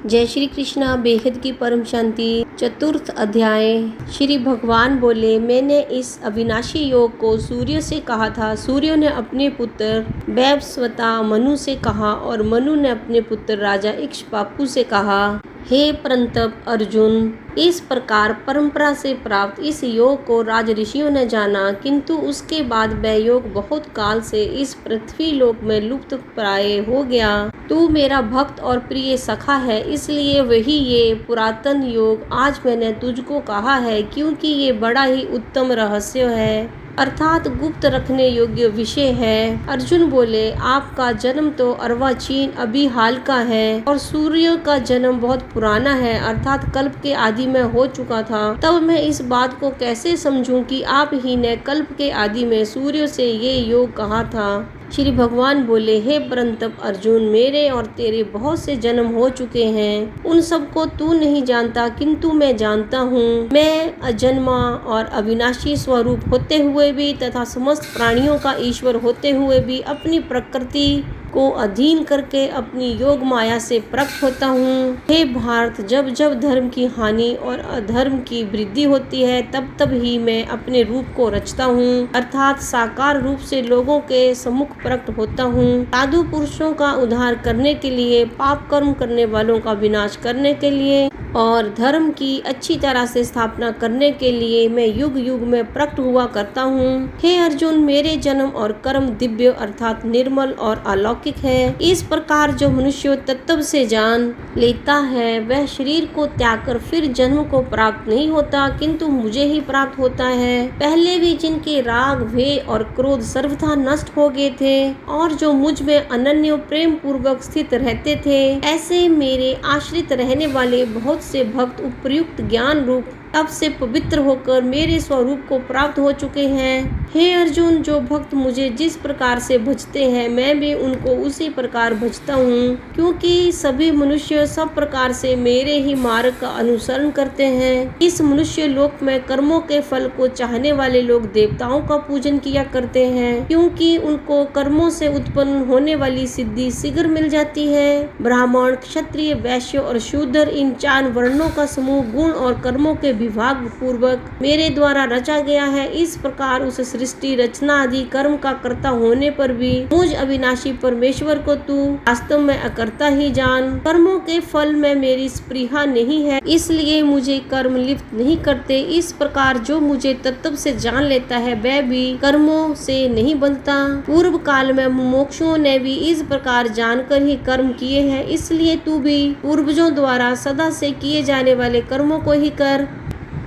जय श्री कृष्णा। बेहद की परम शांति। चतुर्थ अध्याय। श्री भगवान बोले, मैंने इस अविनाशी योग को सूर्य से कहा था। सूर्य ने अपने पुत्र वैवस्वता मनु से कहा और मनु ने अपने पुत्र राजा इक्ष्वाकु से कहा। हे परंतप अर्जुन, इस प्रकार परंपरा से प्राप्त इस योग को राज ऋषियों ने जाना, किंतु उसके बाद वह योग बहुत काल से इस पृथ्वी लोक में लुप्त प्राय हो गया। तू मेरा भक्त और प्रिय सखा है, इसलिए वही ये पुरातन योग आज मैंने तुझको कहा है, क्योंकि ये बड़ा ही उत्तम रहस्य है, अर्थात गुप्त रखने योग्य विषय है। अर्जुन बोले, आपका जन्म तो अर्वाचीन अभी हाल का है और सूर्य का जन्म बहुत पुराना है, अर्थात कल्प के आदि में हो चुका था। तब मैं इस बात को कैसे समझूं कि आप ही ने कल्प के आदि में सूर्य से ये योग कहा था। श्री भगवान बोले, हे परंतप अर्जुन, मेरे और तेरे बहुत से जन्म हो चुके हैं, उन सबको तू नहीं जानता, किंतु मैं जानता हूँ। मैं अजन्मा और अविनाशी स्वरूप होते हुए भी तथा समस्त प्राणियों का ईश्वर होते हुए भी अपनी प्रकृति को अधीन करके अपनी योग माया से प्रकट होता हूँ। हे भारत, जब जब धर्म की हानि और अधर्म की वृद्धि होती है, तब तब ही मैं अपने रूप को रचता हूँ, अर्थात साकार रूप से लोगों के सम्मुख प्रकट होता हूँ। साधु पुरुषों का उद्धार करने के लिए, पाप कर्म करने वालों का विनाश करने के लिए और धर्म की अच्छी तरह से स्थापना करने के लिए मैं युग युग में प्रकट हुआ करता हूँ। हे अर्जुन, मेरे जन्म और कर्म दिव्य अर्थात निर्मल और अलौकिक है। इस प्रकार जो मनुष्य तत्व से जान लेता है, वह शरीर को त्याग कर फिर जन्म को प्राप्त नहीं होता, किंतु मुझे ही प्राप्त होता है। पहले भी जिनके राग, भय और क्रोध सर्वथा नष्ट हो गए थे और जो मुझ में अनन्य प्रेम पूर्वक स्थित रहते थे, ऐसे मेरे आश्रित रहने वाले बहुत से भक्त उपयुक्त ज्ञान रूप अब से पवित्र होकर मेरे स्वरूप को प्राप्त हो चुके हैं। हे अर्जुन, जो भक्त मुझे जिस प्रकार से भजते हैं, मैं भी उनको उसी प्रकार भजता हूँ, क्योंकि सभी मनुष्य सब प्रकार से मेरे ही मार्ग का अनुसरण करते हैं। इस मनुष्य लोक में कर्मों के फल को चाहने वाले लोग देवताओं का पूजन किया करते हैं, क्योंकि उनको कर्मों से उत्पन्न होने वाली सिद्धि शीघ्र मिल जाती है। ब्राह्मण, क्षत्रिय, वैश्य और शूद्र, इन 4 वर्णों का समूह गुण और कर्मों के विभाग पूर्वक मेरे द्वारा रचा गया है। इस प्रकार उस सृष्टि, रचना आदि कर्म का कर्ता होने पर भी मुझ अविनाशी परमेश्वर को तू वास्तव में अकर्ता ही जान। कर्मों के फल में मेरी स्पृहा नहीं है, इसलिए मुझे कर्म लिप्त नहीं करते। इस प्रकार जो मुझे तत्व से जान लेता है, वह भी कर्मों से नहीं बंधता। पूर्व काल में मोक्षों ने भी इस प्रकार जानकर ही कर्म किए हैं, इसलिए तू भी पूर्वजों द्वारा सदा से किए जाने वाले कर्मों को ही कर।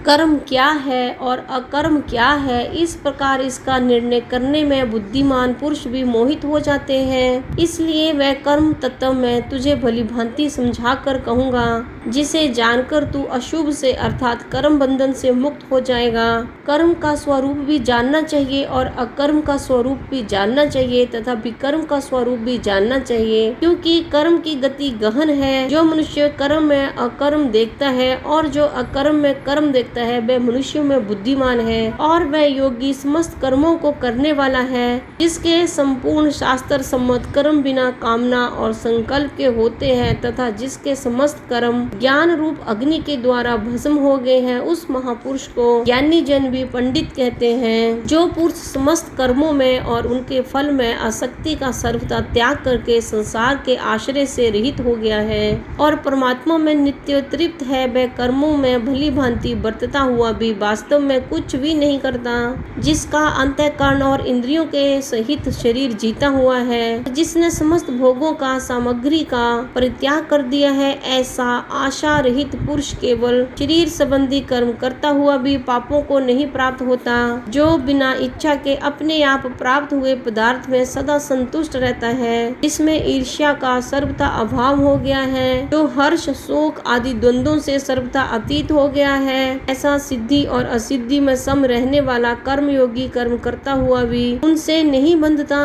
कर्म क्या है और अकर्म क्या है, इस प्रकार इसका निर्णय करने में बुद्धिमान पुरुष भी मोहित हो जाते हैं। इसलिए वह कर्म तत्व मैं तुझे भली भांति समझा कर कहूँगा, जिसे जानकर तू अशुभ से अर्थात कर्म बंधन से मुक्त हो जाएगा। कर्म का स्वरूप भी जानना चाहिए और अकर्म का स्वरूप भी जानना चाहिए तथा विकर्म का स्वरूप भी जानना चाहिए, क्योंकि कर्म की गति गहन है। जो मनुष्य कर्म में अकर्म देखता है और जो अकर्म में कर्म देखता है, वह मनुष्य में बुद्धिमान है और वह योगी समस्त कर्मों को करने वाला है, जिसके संपूर्ण शास्त्र सम्मत कर्म बिना कामना और संकल्प के होते हैं तथा जिसके समस्त कर्म ज्ञान रूप अग्नि के द्वारा भस्म हो गए हैं, उस महापुरुष को ज्ञानी जन भी पंडित कहते हैं। जो पुरुष समस्त कर्मों में और उनके फल में आसक्ति का सर्वथा त्याग करके संसार के आश्रय से रहित हो गया है और परमात्मा में नित्य तृप्त है, वह कर्मों में भली भांति बरतता हुआ भी वास्तव में कुछ भी नहीं करता। जिसका अंतःकरण और इंद्रियों के सहित शरीर जीता हुआ है, जिसने समस्त भोगों का, सामग्री का परित्याग कर दिया है, ऐसा आशा रहित पुरुष केवल शरीर संबंधी कर्म करता हुआ भी पापों को नहीं प्राप्त होता। जो बिना इच्छा के अपने आप प्राप्त हुए पदार्थ में सदा संतुष्ट रहता है, जिसमें ईर्ष्या का सर्वथा अभाव हो गया है, जो हर्ष, शोक आदि द्वंद्वों से सर्वथा अतीत हो गया है, ऐसा सिद्धि और असिद्धि में सम रहने वाला कर्मयोगी कर्म करता हुआ भी उनसे नहीं बंधता।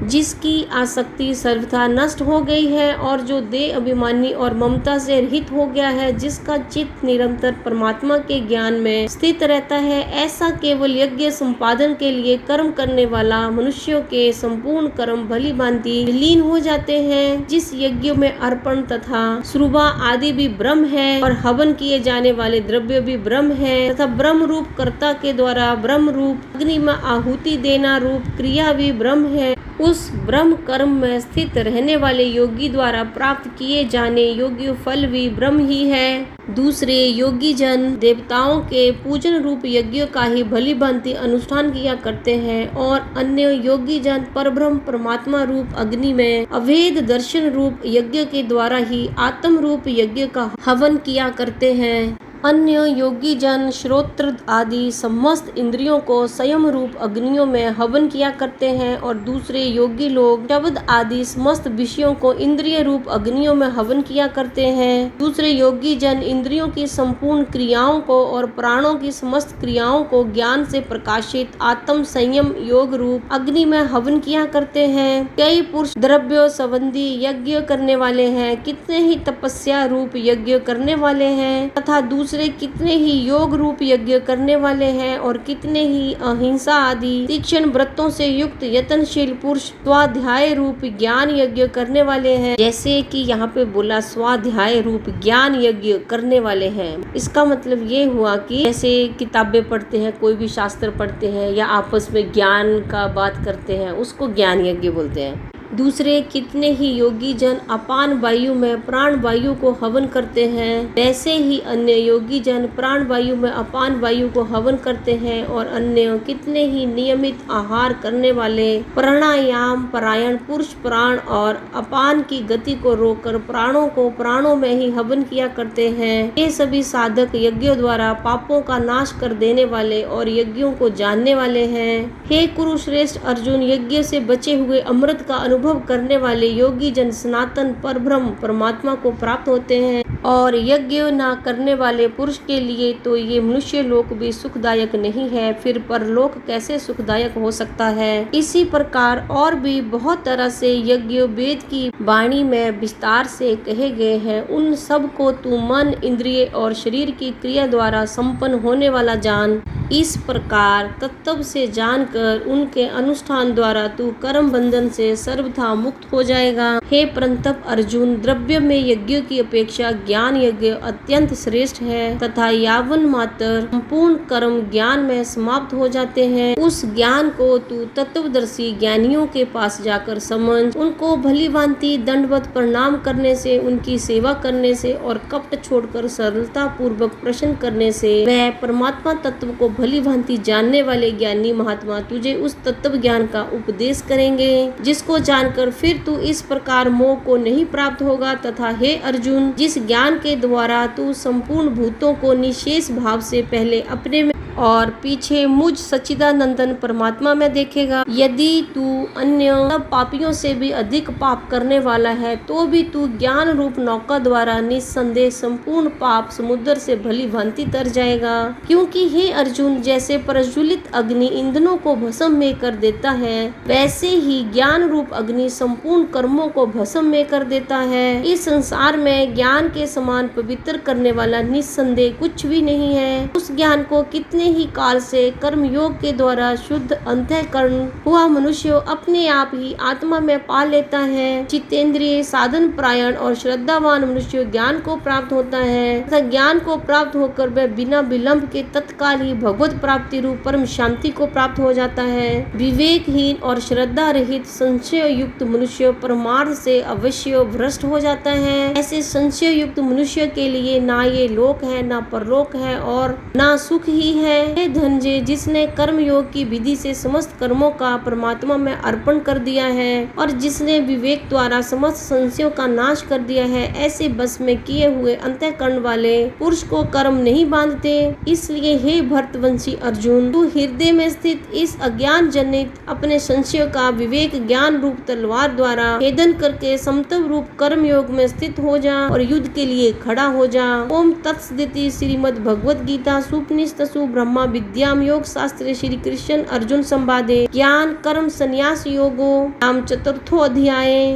जिसकी आसक्ति सर्वथा नष्ट हो गई है और जो देह अभिमानी और ममता से रहित हो गया है, जिसका चित्त निरंतर परमात्मा के ज्ञान में स्थित रहता है, ऐसा केवल यज्ञ संपादन के लिए कर्म करने वाला मनुष्यों के संपूर्ण कर्म भली भांति लीन हो जाते हैं। जिस यज्ञ में अर्पण तथा श्रुभा आदि भी ब्रह्म है और हवन किए जाने वाले द्रव्य भी ब्रह्म है तथा ब्रह्म रूप कर्ता के द्वारा ब्रह्म रूप अग्नि में आहुति देना रूप क्रिया भी ब्रह्म है, उस ब्रह्म कर्म में स्थित रहने वाले योगी द्वारा प्राप्त किए जाने योग्य फल भी ब्रह्म ही है। दूसरे योगी जन देवताओं के पूजन रूप यज्ञों का ही भली भांति अनुष्ठान किया करते हैं और अन्य योगी जन परब्रह्म परमात्मा रूप अग्नि में अभेद दर्शन रूप यज्ञ के द्वारा ही आत्म रूप यज्ञ का हवन किया करते हैं। अन्य योगी जन श्रोत्र आदि समस्त इंद्रियों को संयम रूप अग्नियों में हवन किया करते हैं और दूसरे योगी लोग शब्द आदि समस्त विषयों को इंद्रिय रूप अग्नियों में हवन किया करते हैं। दूसरे योगी जन इंद्रियों की संपूर्ण क्रियाओं को और प्राणों की समस्त क्रियाओं को ज्ञान से प्रकाशित आत्म संयम योग रूप अग्नि में हवन किया करते हैं। कई पुरुष द्रव्यों संबंधी यज्ञ करने वाले हैं, कितने ही तपस्या रूप यज्ञ करने वाले हैं तथा दूसरे कितने ही योग रूप यज्ञ करने वाले हैं और कितने ही अहिंसा आदि तीक्ष्ण व्रतों से युक्त यत्नशील पुरुष स्वाध्याय रूप ज्ञान यज्ञ करने वाले हैं। जैसे कि यहाँ पे बोला स्वाध्याय रूप ज्ञान यज्ञ करने वाले हैं, इसका मतलब ये हुआ कि जैसे किताबें पढ़ते हैं, कोई भी शास्त्र पढ़ते हैं या आपस में ज्ञान का बात करते हैं, उसको ज्ञान यज्ञ बोलते हैं। दूसरे कितने ही योगी जन अपान वायु में प्राण वायु को हवन करते हैं, वैसे ही अन्य योगी जन प्राण वायु में अपान वायु को हवन करते हैं और अन्य कितने ही नियमित आहार करने वाले प्राणायाम परायण पुरुष प्राण और अपान की गति को रोककर प्राणों को प्राणों में ही हवन किया करते हैं। ये सभी साधक यज्ञों द्वारा पापों का नाश कर देने वाले और यज्ञों को जानने वाले हैं। हे कुरुश्रेष्ठ अर्जुन, यज्ञ से बचे हुए अमृत का अनुभव करने वाले योगी जन सनातन परब्रह्म परमात्मा को प्राप्त होते हैं और यज्ञ न करने वाले पुरुष के लिए तो ये मनुष्य लोक भी सुखदायक नहीं है, फिर परलोक कैसे सुखदायक हो सकता है। इसी प्रकार और भी बहुत तरह से यज्ञ वेद की वाणी में विस्तार से कहे गए हैं। उन सब को तू मन इंद्रिय और शरीर की क्रिया द्वारा संपन्न होने वाला जान। इस प्रकार तत्व से जानकर उनके अनुष्ठान द्वारा तू कर्म बंधन से सर्वथा मुक्त हो जाएगा। हे परंतप अर्जुन, द्रव्य में यज्ञ की अपेक्षा ज्ञान यज्ञ अत्यंत श्रेष्ठ है तथा यावन मात्र संपूर्ण कर्म ज्ञान में समाप्त हो जाते हैं। उस ज्ञान को तू तत्वदर्शी ज्ञानियों के पास जाकर समझ, उनको भली भांति दंडवत प्रणाम करने से, उनकी सेवा करने से और कपट छोड़कर सरलता पूर्वक प्रश्न करने से वह परमात्मा तत्व को भली भांति जानने वाले ज्ञानी महात्मा तुझे उस तत्व ज्ञान का उपदेश करेंगे, जिसको जानकर फिर तू इस प्रकार मोह को नहीं प्राप्त होगा। तथा हे अर्जुन, जिस ज्ञान के द्वारा तू संपूर्ण भूतों को निशेष भाव से पहले अपने में और पीछे मुझ सच्चिदानंदन परमात्मा में देखेगा, यदि तू अन्य सब पापियों से भी अधिक पाप करने वाला है तो भी तू ज्ञान रूप नौका द्वारा निस्संदेह संपूर्ण पाप समुद्र से भली भांति तर जाएगा। क्योंकि हे अर्जुन, जैसे प्रज्वलित अग्नि ईंधनों को भस्म में कर देता है, वैसे ही ज्ञान रूप अग्नि संपूर्ण कर्मों को भस्म में कर देता है। इस संसार में ज्ञान के समान पवित्र करने वाला निस्संदेह कुछ भी नहीं है। उस ज्ञान को कितने ही काल से कर्म योग के द्वारा शुद्ध अंतःकरण हुआ मनुष्य अपने आप ही आत्मा में पा लेता है। चित्तेंद्रिय साधन प्रायण और श्रद्धावान मनुष्य ज्ञान को प्राप्त होता है तथा ज्ञान को प्राप्त होकर वह बिना विलंब के तत्काल ही भगवत प्राप्ति रूप परम शांति को प्राप्त हो जाता है। विवेकहीन और श्रद्धा रहित संशय युक्त मनुष्य परमार्थ से अवश्य भ्रष्ट हो जाता है। ऐसे संशय युक्त मनुष्य के लिए ना ये लोक है, ना परलोक है और ना सुख ही है। हे धनंजय, जिसने कर्म योग की विधि से समस्त कर्मों का परमात्मा में अर्पण कर दिया है और जिसने विवेक द्वारा समस्त संशयों का नाश कर दिया है, ऐसे बस में किए हुए अंतःकरण वाले पुरुष को कर्म नहीं बांधते। इसलिए हे भरतवंशी अर्जुन, तू हृदय में स्थित इस अज्ञान जनित अपने संशय का विवेक ज्ञान रूप तलवार द्वारा भेदन करके समत्व रूप कर्म योग में स्थित हो जा और युद्ध के लिए खड़ा हो जा। ओम तत्सदिति। श्रीमद् भगवद गीता सुपनिषत्सु ब्रह्म ब्रह्म विद्याम योग शास्त्रे श्री कृष्ण अर्जुन संवादे ज्ञान कर्म संन्यास योगो नाम चतुर्थो अध्याय।